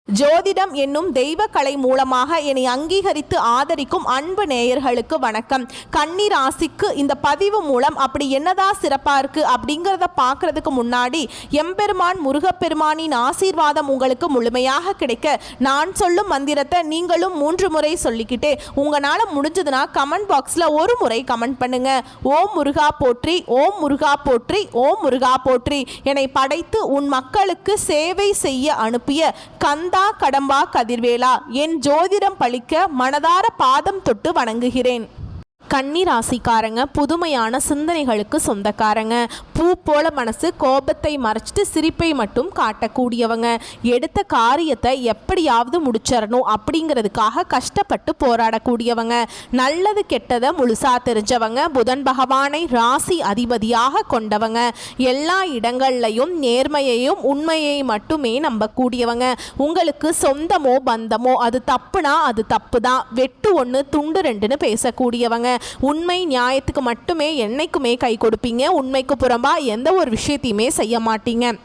ஜோதிடம் என்னும் தெய்வ கலை மூலமாக என்னை அங்கீகரித்து ஆதரிக்கும் அன்பு நேயர்களுக்கு வணக்கம். கன்னி ராசிக்கு இந்த பதிவு மூலம் அப்படி என்னதான் சிறப்பா இருக்கு அப்படிங்கிறத பார்க்கறதுக்கு முன்னாடி எம்பெருமான் முருகப்பெருமானின் ஆசீர்வாதம் உங்களுக்கு முழுமையாக கிடைக்க நான் சொல்லும் மந்திரத்தை நீங்களும் 3 முறை சொல்லிக்கிட்டே உங்களால் முடிஞ்சதுன்னா கமெண்ட் பாக்ஸில் ஒரு முறை கமெண்ட் பண்ணுங்க. ஓம் முருகா போற்றி, ஓம் முருகா போற்றி, ஓம் முருகா போற்றி. என்னை படைத்து உன் மக்களுக்கு சேவை செய்ய அனுப்பிய கந்தா கடம்பா கதிர்வேலா, என் ஜோதிடம் பழிக்க மனதார பாதம் தொட்டு வணங்குகிறேன். கன்னி ராசிக்காரங்க புதுமையான சிந்தனைகளுக்கு சொந்தக்காரங்க. பூ போல மனசு கோபத்தை மறைச்சிட்டு சிரிப்பை மட்டும் காட்டக்கூடியவங்க. எடுத்த காரியத்தை எப்படியாவது முடிச்சிடணும் அப்படிங்கிறதுக்காக கஷ்டப்பட்டு போராடக்கூடியவங்க. நல்லது கெட்டதை முழுசா தெரிஞ்சவங்க. புதன் பகவானை ராசி அதிபதியாக கொண்டவங்க. எல்லா இடங்கள்லையும் நேர்மையையும் உண்மையை மட்டுமே நம்பக்கூடியவங்க. உங்களுக்கு சொந்தமோ பந்தமோ அது தப்புனா அது தப்பு தான், வெட்டு 1 துண்டு 2ன்னு பேசக்கூடியவங்க. உண்மை நியாயத்துக்கு மட்டுமே என்னைக்குமே கை கொடுப்பீங்க. உண்மைக்கு புறம்பா எந்த ஒரு விஷயத்தையுமே செய்ய மாட்டீங்க.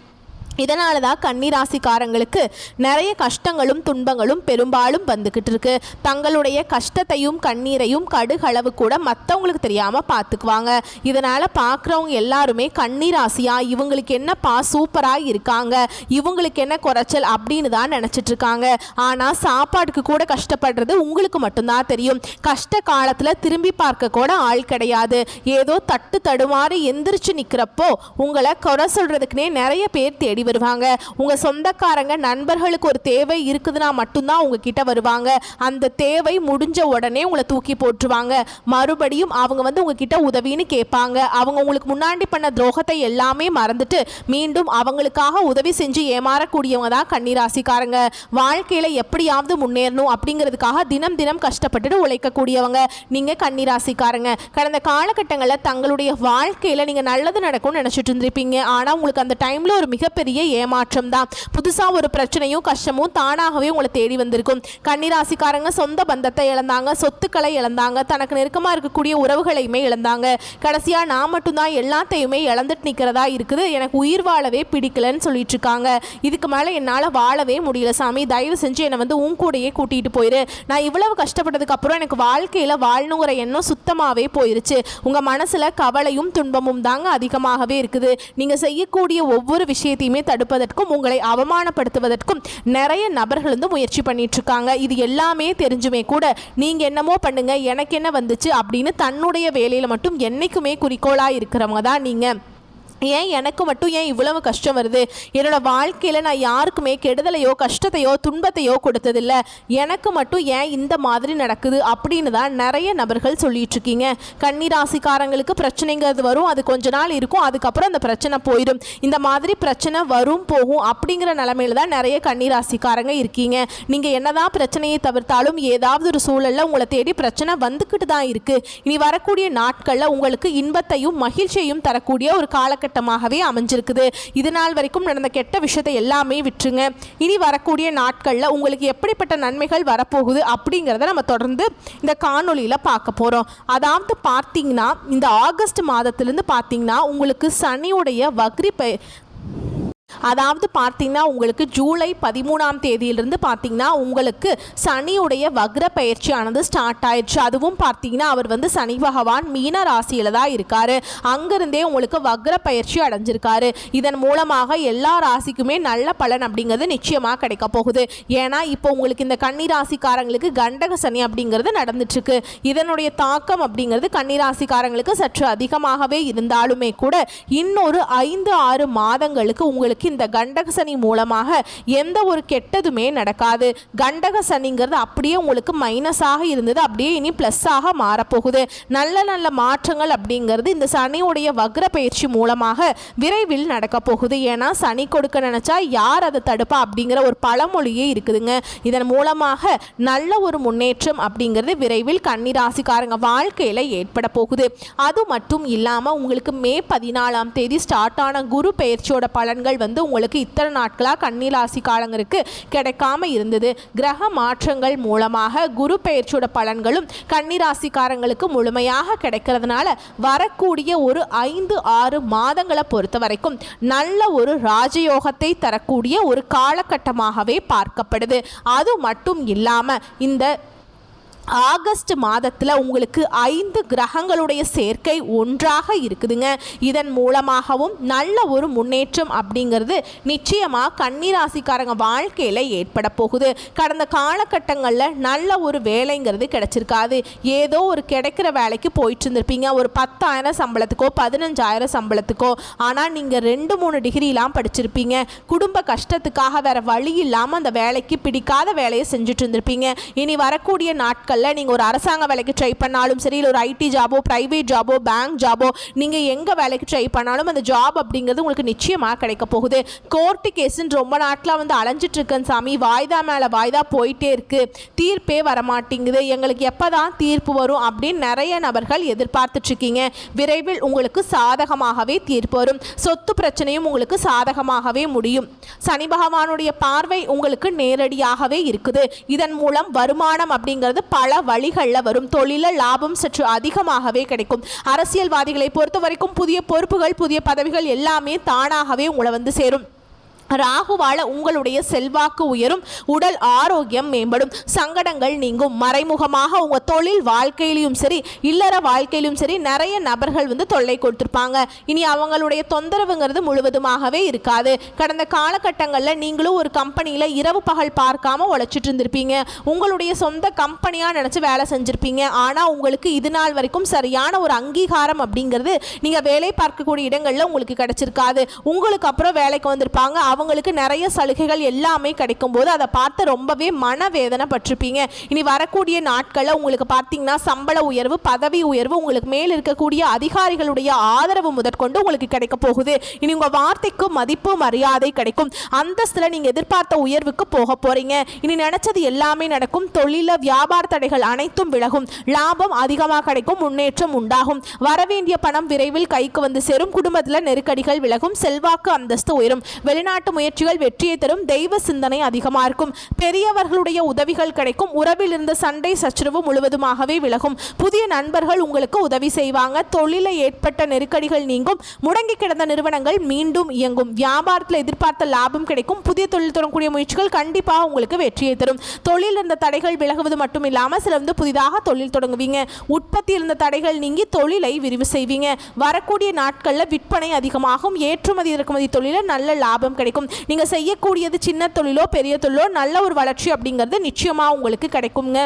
இதனால தான் கன்னிராசிக்காரங்களுக்கு நிறைய கஷ்டங்களும் துன்பங்களும் பெரும்பாலும் வந்துக்கிட்டு இருக்கு. தங்களுடைய கஷ்டத்தையும் கண்ணீரையும் கடுகளவு கூட மற்றவங்களுக்கு தெரியாமல் பார்த்துக்குவாங்க. இதனால் பார்க்குறவங்க எல்லாருமே கன்னிராசியா இவங்களுக்கு என்னப்பா சூப்பராக இருக்காங்க, இவங்களுக்கு என்ன குறைச்சல் அப்படின்னு தான் நினச்சிட்ருக்காங்க. ஆனால் சாப்பாட்டுக்கு கூட கஷ்டப்படுறது உங்களுக்கு மட்டும்தான் தெரியும். கஷ்ட காலத்தில் திரும்பி பார்க்க கூட ஆள் கிடையாது. ஏதோ தட்டு தடுமாறி எந்திரிச்சு நிற்கிறப்போ உங்களை குறை சொல்கிறதுக்குனே நிறைய பேர் தேடி வருவாங்க. உங்க சொந்தக்காரங்க நண்பர்களுக்கு ஒரு தேவை இருக்குதுன்னா மட்டும்தான் உங்ககிட்ட வருவாங்க. அந்த தேவை முடிஞ்ச உடனே உங்களை தூக்கி போட்டுருவாங்க. மறுபடியும் அவங்க உங்ககிட்ட உதவின்னு கேட்பாங்க. அவங்க உங்களுக்கு முன்னாடி பண்ண துரோகத்தை எல்லாமே மறந்துட்டு மீண்டும் அவங்களுக்காக உதவி செஞ்சு ஏமாறக்கூடியவங்க தான் கன்னிராசிக்காரங்க. வாழ்க்கையில எப்படியாவது முன்னேறணும் அப்படிங்கிறதுக்காக தினம் தினம் கஷ்டப்பட்டுட்டு உழைக்கக்கூடியவங்க நீங்க கன்னிராசிக்காரங்க. கடந்த காலகட்டங்களில் தங்களுடைய வாழ்க்கையில நீங்க நல்லது நடக்கும்னு நினைச்சிட்டு இருந்திருப்பீங்க. ஆனா உங்களுக்கு அந்த டைம்ல ஒரு மிகப்பெரிய ஏமாற்றம் தான். புதுசா ஒரு பிரச்சனையும் கஷ்டமும் தானாகவே உங்களை தேடி வந்திருக்கும். கன்னிராசிக்காரங்க சொந்த பந்தத்தை இழந்தாங்க, சொத்துக்களை இழந்தாங்க, தனக்கு நெருக்கமா இருக்கக்கூடிய உறவுகளையுமே இழந்தாங்க. கடைசியா நான் மட்டும்தான் எல்லாத்தையுமே இழந்துட்டு நிற்கிறதா இருக்குது, எனக்கு உயிர் வாழவே பிடிக்கலன்னு சொல்லிட்டு இருக்காங்க. இதுக்கு மேலே என்னால் வாழவே முடியல சாமி, தயவு செஞ்சு என்னை உன் கூடையே கூட்டிகிட்டு போயிரு. நான் இவ்வளவு கஷ்டப்பட்டதுக்கு அப்புறம் எனக்கு வாழ்க்கையில் வாழணுங்கிற எண்ணம் சுத்தமாகவே போயிருச்சு. உங்கள் மனசில் கவலையும் துன்பமும் தாங்க அதிகமாகவே இருக்குது. நீங்கள் செய்யக்கூடிய ஒவ்வொரு விஷயத்தையுமே தடுப்பதற்கும் உங்களை அவமானப்படுத்துவதற்கும் நிறைய நபர்கள் முயற்சி பண்ணிட்டு இருக்காங்க. இது எல்லாமே தெரிஞ்சுமே கூட நீங்க என்னமோ பண்ணுங்க எனக்கு என்ன வந்துச்சு அப்படின்னு தன்னுடைய வேலையில மட்டும் என்னைக்குமே குறிக்கோளா இருக்கிறவங்க தான் நீங்க. ஏன் எனக்கு மட்டும் ஏன் இவ்வளவு கஷ்டம் வருது, என்னோட வாழ்க்கையில் நான் யாருக்குமே கெடுதலையோ கஷ்டத்தையோ துன்பத்தையோ கொடுத்ததில்லை, எனக்கு மட்டும் ஏன் இந்த மாதிரி நடக்குது அப்படின்னு தான் நிறைய நபர்கள் சொல்லிட்டு இருக்கீங்க. கன்னிராசிக்காரங்களுக்கு பிரச்சனைங்கிறது வரும், அது கொஞ்ச நாள் இருக்கும், அதுக்கப்புறம் அந்த பிரச்சனை போயிடும். இந்த மாதிரி பிரச்சனை வரும் போகும் அப்படிங்கிற நிலைமையில தான் நிறைய கன்னிராசிக்காரங்க இருக்கீங்க. நீங்கள் என்னதான் பிரச்சனையை தவிர்த்தாலும் ஏதாவது ஒரு சூழலில் உங்களை தேடி பிரச்சனை வந்துக்கிட்டு தான் இருக்கு. இனி வரக்கூடிய நாட்களில் உங்களுக்கு இன்பத்தையும் மகிழ்ச்சியையும் தரக்கூடிய ஒரு காலகட்டம் அமைஞ்சிருக்குது. இது நாள் வரைக்கும் நடந்த கெட்ட விஷயத்தை எல்லாமே விட்டுருங்க. இனி வரக்கூடிய நாட்களில் உங்களுக்கு எப்படிப்பட்ட நன்மைகள் வரப்போகுது அப்படிங்கிறத நம்ம தொடர்ந்து இந்த காணொலியில் பார்க்க போகிறோம். அதாவது பார்த்தீங்கன்னா இந்த ஆகஸ்ட் மாதத்திலிருந்து பார்த்தீங்கன்னா உங்களுக்கு சனியுடைய வக்ரி அதாவது பார்த்தீங்கன்னா உங்களுக்கு ஜூலை 13ஆம் தேதியிலிருந்து பார்த்தீங்கன்னா உங்களுக்கு சனியுடைய வக்ர பயிற்சியானது ஸ்டார்ட் ஆயிடுச்சு. அதுவும் பார்த்தீங்கன்னா அவர் சனி பகவான் மீன ராசியில் தான் இருக்காரு. அங்கிருந்தே உங்களுக்கு வக்ர பயிற்சி அடைஞ்சிருக்காரு. இதன் மூலமாக எல்லா ராசிக்குமே நல்ல பலன் அப்படிங்கிறது நிச்சயமாக கிடைக்க போகுது. ஏன்னா இப்போ உங்களுக்கு இந்த கன்னி ராசிக்காரங்களுக்கு கண்டக சனி அப்படிங்கிறது நடந்துட்டு இருக்கு. இதனுடைய தாக்கம் அப்படிங்கிறது கன்னி ராசிக்காரங்களுக்கு சற்று அதிகமாகவே இருந்தாலுமே கூட இன்னொரு 5-6 மாதங்களுக்கு உங்களுக்கு இந்த கண்டக சனி மூலமாக எந்த ஒரு கெட்டதுமே நடக்காது. கண்டக சனிங்கிறது அப்படியே உங்களுக்கு மைனஸாக இருந்தது, அப்படியே இனி பிளஸ்ஸாக மாறப்போகுது. நல்ல நல்ல மாற்றங்கள் அப்படிங்கிறது இந்த சனியுடைய வக்ர பயிற்சி மூலமாக விரைவில் நடக்க போகுது. ஏன்னா சனி கொடுக்க நினைச்சா யார் அதை தடுப்பா அப்படிங்கிற ஒரு பழமொழியே இருக்குதுங்க. இதன் மூலமாக நல்ல ஒரு முன்னேற்றம் அப்படிங்கிறது விரைவில் கன்னிராசிக்காரங்க வாழ்க்கையில் ஏற்பட போகுது. அது மட்டும் இல்லாமல் உங்களுக்கு மே 14ஆம் தேதி ஸ்டார்ட் ஆன குரு பயிற்சியோட பலன்கள் உங்களுக்கு இத்தனை நாட்களாக கன்னிராசிக்காரங்களுக்கு கிடைக்காம இருந்தது. கிரக மாற்றங்கள் மூலமாக குரு பெயர்ச்சியோட பலன்களும் கன்னிராசிக்காரங்களுக்கு முழுமையாக கிடைக்கிறதுனால வரக்கூடிய ஒரு 5-6 மாதங்களை பொறுத்த வரைக்கும் நல்ல ஒரு ராஜயோகத்தை தரக்கூடிய ஒரு காலகட்டமாகவே பார்க்கப்படுது. அது மட்டும் இல்லாமல் இந்த ஆகஸ்ட் மாதத்தில் உங்களுக்கு 5 கிரகங்களுடைய சேர்க்கை ஒன்றாக இருக்குதுங்க. இதன் மூலமாகவும் நல்ல ஒரு முன்னேற்றம் அப்படிங்கிறது நிச்சயமாக கன்னிராசிக்காரங்க வாழ்க்கையில் ஏற்பட போகுது. கடந்த காலகட்டங்களில் நல்ல ஒரு வேலைங்கிறது கிடைச்சிருக்காது. ஏதோ ஒரு கிடைக்கிற வேலைக்கு போயிட்டு இருந்திருப்பீங்க, ஒரு 10,000 சம்பளத்துக்கோ 15,000 சம்பளத்துக்கோ. ஆனால் நீங்கள் 2-3 டிகிரிலாம் படிச்சிருப்பீங்க. குடும்ப கஷ்டத்துக்காக வேற வழி இல்லாமல் அந்த வேலைக்கு பிடிக்காத வேலையை செஞ்சுட்டு இருந்திருப்பீங்க. இனி வரக்கூடிய நாட்கள் நீங்கள் ஒரு அரசாங்க வேலைக்கு ட்ரை பண்ணாலும் சரி, இல்லை ஒரு ஐடி ஜாபோ, பிரைவேட் ஜாபோ, பேங்க் ஜாபோ, நீங்கள் எங்கே வேலைக்கு ட்ரை பண்ணாலும் அந்த ஜாப் அப்படிங்கிறது உங்களுக்கு நிச்சயமாக கிடைக்க போகுது. கோர்ட்டு கேஸுன்னு ரொம்ப நாட்களாக வந்து அலைஞ்சிட்டு இருக்கேன் சாமி, வாய்தா மேலே வாய்தா போயிட்டே இருக்கு, தீர்ப்பே வரமாட்டேங்குது, எங்களுக்கு எப்போ தான் தீர்ப்பு வரும் அப்படின்னு நிறைய நபர்கள் எதிர்பார்த்துட்ருக்கீங்க. விரைவில் உங்களுக்கு சாதகமாகவே தீர்ப்பு வரும். சொத்து பிரச்சனையும் உங்களுக்கு சாதகமாகவே முடியும். சனி பகவானுடைய பார்வை உங்களுக்கு நேரடியாகவே இருக்குது. இதன் மூலம் வருமானம் அப்படிங்கிறது பல வழிகளில் வரும். தொழில லாபம் சற்று அதிகமாகவே கிடைக்கும். அரசியல்வாதிகளை பொறுத்த வரைக்கும் புதிய பொறுப்புகள், புதிய பதவிகள் எல்லாமே தானாகவே உங்களை வந்து சேரும். ராகுவால உங்களுடைய செல்வாக்கு உயரும், உடல் ஆரோக்கியம் மேம்படும், சங்கடங்கள் நீங்கும். மறைமுகமாக உங்க தொழில் வாழ்க்கையிலும் சரி, இல்லற வாழ்க்கையிலும் சரி நிறைய நபர்கள் வந்து தொல்லை கொடுத்திருப்பாங்க. இனி அவங்களுடைய தொந்தரவுங்கிறது முழுவதுமாகவே இருக்காது. கடந்த காலகட்டங்களில் நீங்களும் ஒரு கம்பெனியில் இரவு பகல் பார்க்காம உழைச்சிட்டு இருந்திருப்பீங்க. உங்களுடைய சொந்த கம்பெனியாக நினச்சி வேலை செஞ்சுருப்பீங்க. ஆனால் உங்களுக்கு இது நாள் வரைக்கும் சரியான ஒரு அங்கீகாரம் அப்படிங்கிறது நீங்கள் வேலை பார்க்கக்கூடிய இடங்களில் உங்களுக்கு கிடைச்சிருக்காது. உங்களுக்கு அப்புறம் வேலைக்கு வந்திருப்பாங்க, அவங்களுக்கு நிறைய சலுகைகள் எல்லாமே கிடைக்கும் போது அதை பார்த்து ரொம்பவே மனவேதனை பட்டிருப்பீங்க. இனி வரக்கூடிய நாட்களில் உங்களுக்கு பார்த்தீங்கன்னா சம்பள உயர்வு, பதவி உயர்வு, உங்களுக்கு மேல் இருக்கக்கூடிய அதிகாரிகளுடைய ஆதரவு முதற்கொண்டு உங்களுக்கு கிடைக்க போகுது. இனி உங்கள் வார்த்தைக்கு மதிப்பு மரியாதை கிடைக்கும். அந்தஸ்தில் நீங்கள் எதிர்பார்த்த உயர்வுக்கு போக போறீங்க. இனி நினைச்சது எல்லாமே நடக்கும். தொழில வியாபார தடைகள் அனைத்தும் விலகும். லாபம் அதிகமாக கிடைக்கும். முன்னேற்றம் உண்டாகும். வரவேண்டிய பணம் விரைவில் கைக்கு வந்து சேரும். குடும்பத்தில் நெருக்கடிகள் விலகும். செல்வாக்கு அந்தஸ்து உயரும். வெளிநாட்டு முயற்சிகள் வெற்றியை தரும். தெய்வ சிந்தனை அதிகமாக இருக்கும். பெரியவர்களுடைய உதவிகள் கிடைக்கும். உறவில் இருந்த சண்டை சச்சரவு முழுவதுமாகவே விலகும். புதிய நண்பர்கள் உங்களுக்கு உதவி செய்வாங்க. தொழிலில் ஏற்பட்ட நெருக்கடிகள் நீங்கும். முடங்கி கிடந்த நிறுவனங்கள் மீண்டும் இயங்கும். வியாபாரத்தில் எதிர்பார்த்த லாபம் கிடைக்கும். புதிய தொழில் தொடங்கக்கூடிய முயற்சிகள் கண்டிப்பாக உங்களுக்கு வெற்றியை தரும். தொழில் இருந்த தடைகள் விலகுவது மட்டும் இல்லாமல் சில வந்து புதிதாக தொழில் தொடங்குவீங்க. உற்பத்தி இருந்த தடைகள் நீங்கி தொழிலை விரிவு செய்வீங்க. வரக்கூடிய நாட்களில் விற்பனை அதிகமாகும். ஏற்றுமதி இறக்குமதி தொழிலில் நல்ல லாபம் கிடைக்கும். நீங்க செய்யக்கூடியது சின்ன தொழிலோ பெரிய தொழிலோ நல்ல ஒரு வளர்ச்சி அப்படிங்கிறது நிச்சயமா உங்களுக்கு கிடைக்குங்க.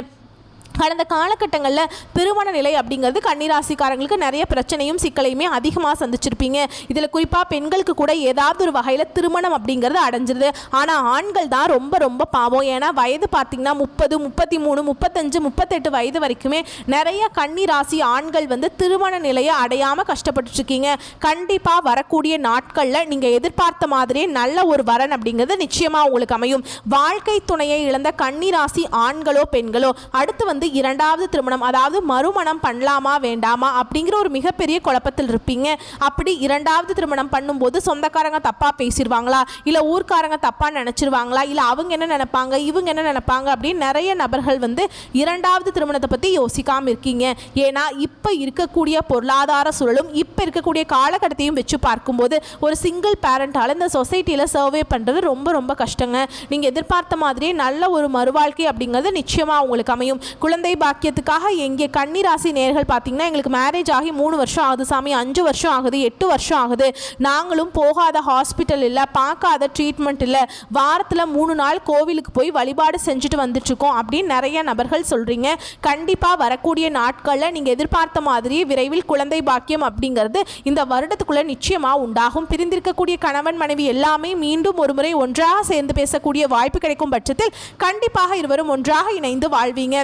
கடந்த காலகட்டங்களில் திருமண நிலை அப்படிங்கிறது கன்னிராசிக்காரங்களுக்கு நிறைய பிரச்சனையும் சிக்கலையுமே அதிகமாக சந்திச்சிருப்பீங்க. இதில் குறிப்பாக பெண்களுக்கு கூட ஏதாவது ஒரு வகையில் திருமணம் அப்படிங்கிறது அடைஞ்சிருது. ஆனால் ஆண்கள் தான் ரொம்ப ரொம்ப பாவம். ஏன்னா வயது பார்த்திங்கன்னா 30, 33, 35, 38 வயது வரைக்குமே நிறைய கன்னிராசி ஆண்கள் வந்து திருமண நிலையை அடையாமல் கஷ்டப்பட்டுருக்கீங்க. கண்டிப்பாக வரக்கூடிய நாட்களில் நீங்கள் எதிர்பார்த்த மாதிரியே நல்ல ஒரு வரன் அப்படிங்கிறது நிச்சயமாக உங்களுக்கு அமையும். வாழ்க்கை துணையை இழந்த கன்னிராசி ஆண்களோ பெண்களோ அடுத்து வந்து இரண்டாவது திருமணம், அதாவது மறுமணம் பண்ணலாமா வேண்டாமா அப்படிங்கிற ஒரு மிகப்பெரிய குழப்பத்தில் இருப்பீங்க. அப்படி இரண்டாவது திருமணம் பண்ணும்போது சொந்தக்காரங்க தப்பா பேசிடுவாங்களா, இல்லை ஊர்க்காரங்க தப்பா நினைச்சிருவாங்களா, இல்லை அவங்க என்ன நினைப்பாங்க இவங்க என்ன நினைப்பாங்க அப்படின்னு நிறைய நபர்கள் வந்து இரண்டாவது திருமணத்தை பற்றி யோசிக்காமல் இருக்கீங்க. ஏன்னா இப்போ இருக்கக்கூடிய பொருளாதார சூழலும் இப்போ இருக்கக்கூடிய காலகட்டத்தையும் வச்சு பார்க்கும்போது ஒரு சிங்கிள் பேரண்டால் இந்த சொசைட்டியில் சர்வே பண்ணுறது ரொம்ப ரொம்ப கஷ்டங்க. நீங்கள் எதிர்பார்த்த மாதிரியே நல்ல ஒரு மறுவாழ்க்கை அப்படிங்கிறது நிச்சயமாக உங்களுக்கு அமையும். குழந்தை பாக்கியத்துக்காக எங்கே கன்னிராசி நேர்கள் பார்த்தீங்கன்னா எங்களுக்கு மேரேஜ் ஆகி 3 வருஷம் ஆகுது சாமி, 5 வருஷம் ஆகுது, 8 வருஷம் ஆகுது, நாங்களும் போகாத ஹாஸ்பிட்டல் இல்லை, பார்க்காத ட்ரீட்மெண்ட் இல்லை, வாரத்தில் 3 நாள் கோவிலுக்கு போய் வழிபாடு செஞ்சுட்டு வந்துட்டுருக்கோம் அப்படின்னு நிறைய நபர்கள் சொல்கிறீங்க. கண்டிப்பாக வரக்கூடிய நாட்களில் நீங்கள் எதிர்பார்த்த மாதிரி விரைவில் குழந்தை பாக்கியம் அப்படிங்கிறது இந்த வருடத்துக்குள்ளே நிச்சயமாக உண்டாகும். பிரிந்திருக்கக்கூடிய கணவன் மனைவி எல்லாமே மீண்டும் ஒரு முறை ஒன்றாக சேர்ந்து பேசக்கூடிய வாய்ப்பு கிடைக்கும் பட்சத்தில் கண்டிப்பாக இருவரும் ஒன்றாக இணைந்து வாழ்வீங்க.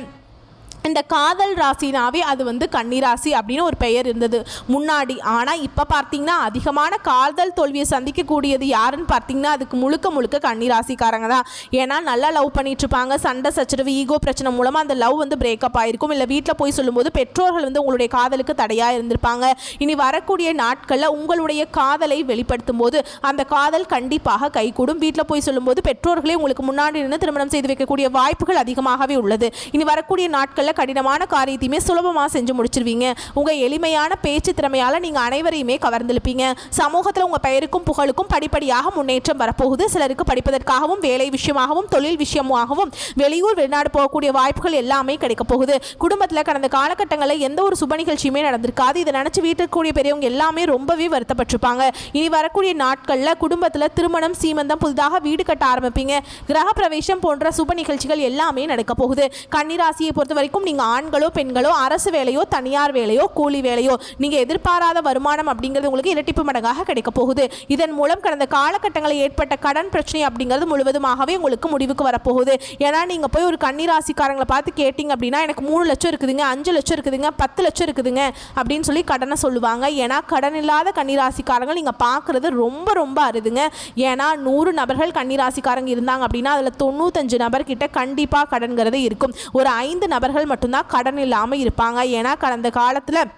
இந்த காதல் ராசினாவே அது வந்து கன்னிராசி அப்படின்னு ஒரு பெயர் இருந்தது முன்னாடி. ஆனால் இப்போ பார்த்தீங்கன்னா அதிகமான காதல் தோல்வியை சந்திக்கக்கூடியது யாருன்னு பார்த்தீங்கன்னா அதுக்கு முழுக்க முழுக்க கன்னிராசிக்காரங்க தான். ஏன்னா நல்லா லவ் பண்ணிட்டு இருப்பாங்க, சண்டை சச்சரவு ஈகோ பிரச்சனை மூலமாக அந்த லவ் வந்து பிரேக்கப் ஆகிருக்கும். இல்லை வீட்டில் போய் சொல்லும்போது பெற்றோர்கள் வந்து உங்களுடைய காதலுக்கு தடையாக இருந்திருப்பாங்க. இனி வரக்கூடிய நாட்களில் உங்களுடைய காதலை வெளிப்படுத்தும் போது அந்த காதல் கண்டிப்பாக கைகூடும். வீட்டில் போய் சொல்லும்போது பெற்றோர்களே உங்களுக்கு முன்னாடி இருந்து திருமணம் செய்து வைக்கக்கூடிய வாய்ப்புகள் அதிகமாகவே உள்ளது. இனி வரக்கூடிய நாட்களில் கடினமான காரியத்தையுமே சுலபமாக செஞ்சு முடிச்சிருவீங்க. உங்கள் எளிமையான பேச்சு திறமையால் நீங்கள் அனைவரையுமே கவர்ந்திருப்பீங்க. சமூகத்தில் உங்கள் பெயருக்கும் புகழுக்கும் படிப்படியாக முன்னேற்றம் வரப்போகுது. சிலருக்கு படிப்பதற்காகவும் வேலை விஷயமாகவும் தொழில் விஷயமாகவும் வெளியூர் வெளிநாடு போகக்கூடிய வாய்ப்புகள் எல்லாமே கிடைக்க போகுது. குடும்பத்தில் கடந்த காலகட்டங்களில் எந்த ஒரு சுப நிகழ்ச்சியுமே நடந்திருக்காது. இதை நினச்சி வீட்டுக்கு கூடிய பெரியவங்க எல்லாமே ரொம்பவே வருத்தப்பட்டிருப்பாங்க. இனி வரக்கூடிய நாட்களில் குடும்பத்தில் திருமணம் சீமந்தம் புதிதாக வீடு கட்ட ஆரம்பிப்பீங்க. கிரக பிரவேசம் போன்ற சுப நிகழ்ச்சிகள் எல்லாமே நடக்க போகுது. கன்னிராசியை பொறுத்த வரைக்கும் நீங்கள் ஆண்களோ பெண்களோ அரசு வேலையோ தனியார் வேலையோ கூலி வேலையோ நீங்கள் எதிர்பாராத வருமானம் அப்படிங்கிறது உங்களுக்கு இரட்டிப்பு மடங்காக கிடைக்க போகுது. இதன் மூலம் கடந்த காலகட்டங்களில் ஏற்பட்ட கடன் பிரச்சனை அப்படிங்கிறது முழுவதுமாகவே உங்களுக்கு முடிவுக்கு வரப்போகுது. ஏன்னா நீங்கள் போய் ஒரு கன்னிராசிக்காரங்களை பார்த்து கேட்டிங்க அப்படின்னா எனக்கு 3 லட்சம் இருக்குதுங்க, 5 லட்சம் இருக்குதுங்க, 10 லட்சம் இருக்குதுங்க அப்படின்னு சொல்லி கடனை சொல்லுவாங்க. ஏன்னா கடன் இல்லாத கன்னிராசிக்காரங்கள் நீங்கள் பார்க்குறது ரொம்ப ரொம்ப அருதுங்க. ஏன்னா 100 நபர்கள் கன்னிராசிக்காரங்க இருந்தாங்க அப்படின்னா அதில் 95 நபர்கிட்ட கண்டிப்பாக கடன்கிறது இருக்கும். ஒரு 5 நபர்கள் மட்டும்தான் கடன் இல்லாமல் இருப்பாங்க. ஏன்னா கடந்த காலத்தில்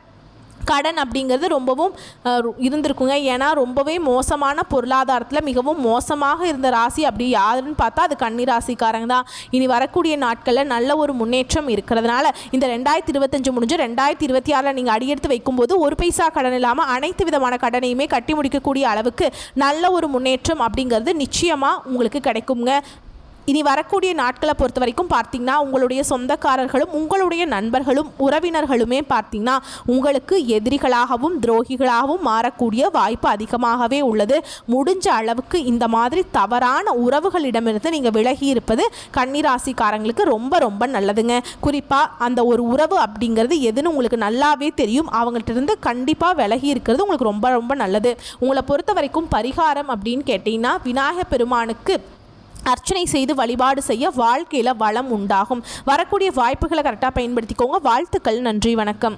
கடன் அப்படிங்கிறது ரொம்பவும் இருந்திருக்குங்க. ஏன்னா ரொம்பவே மோசமான பொருளாதாரத்தில் மிகவும் மோசமாக இருந்த ராசி அப்படி யாருன்னு பார்த்தா அது கன்னிராசிக்காரங்க தான். இனி வரக்கூடிய நாட்களில் நல்ல ஒரு முன்னேற்றம் இருக்கிறதுனால இந்த 2025 முடிஞ்சு 2026 நீங்கள் அடியெடுத்து வைக்கும்போது ஒரு பைசா கடன் இல்லாமல் அனைத்து விதமான கடனையுமே கட்டி முடிக்கக்கூடிய அளவுக்கு நல்ல ஒரு முன்னேற்றம் அப்படிங்கிறது நிச்சயமாக உங்களுக்கு கிடைக்குங்க. இனி வரக்கூடிய நாட்களை பொறுத்த வரைக்கும் பார்த்தீங்கன்னா உங்களுடைய சொந்தக்காரர்களும் உங்களுடைய நண்பர்களும் உறவினர்களுமே பார்த்தீங்கன்னா உங்களுக்கு எதிரிகளாகவும் துரோகிகளாகவும் மாறக்கூடிய வாய்ப்பு அதிகமாகவே உள்ளது. முடிஞ்ச அளவுக்கு இந்த மாதிரி தவறான உறவுகளிடமிருந்து நீங்கள் விலகி இருப்பது கன்னிராசிக்காரங்களுக்கு ரொம்ப ரொம்ப நல்லதுங்க. குறிப்பாக அந்த ஒரு உறவு அப்படிங்கிறது எதுன்னு உங்களுக்கு நல்லாவே தெரியும். அவங்கள்ட்ட இருந்து கண்டிப்பாக விலகி இருக்கிறது உங்களுக்கு ரொம்ப ரொம்ப நல்லது. உங்களை பொறுத்த வரைக்கும் பரிகாரம் அப்படின்னு கேட்டிங்கன்னா விநாயகர் பெருமானுக்கு அர்ச்சனை செய்து வழிபாடு செய்ய வாழ்க்கையில் வளம் உண்டாகும். வரக்கூடிய வாய்ப்புகளை கரெக்டாக பயன்படுத்திக்கோங்க. வாழ்த்துக்கள். நன்றி. வணக்கம்.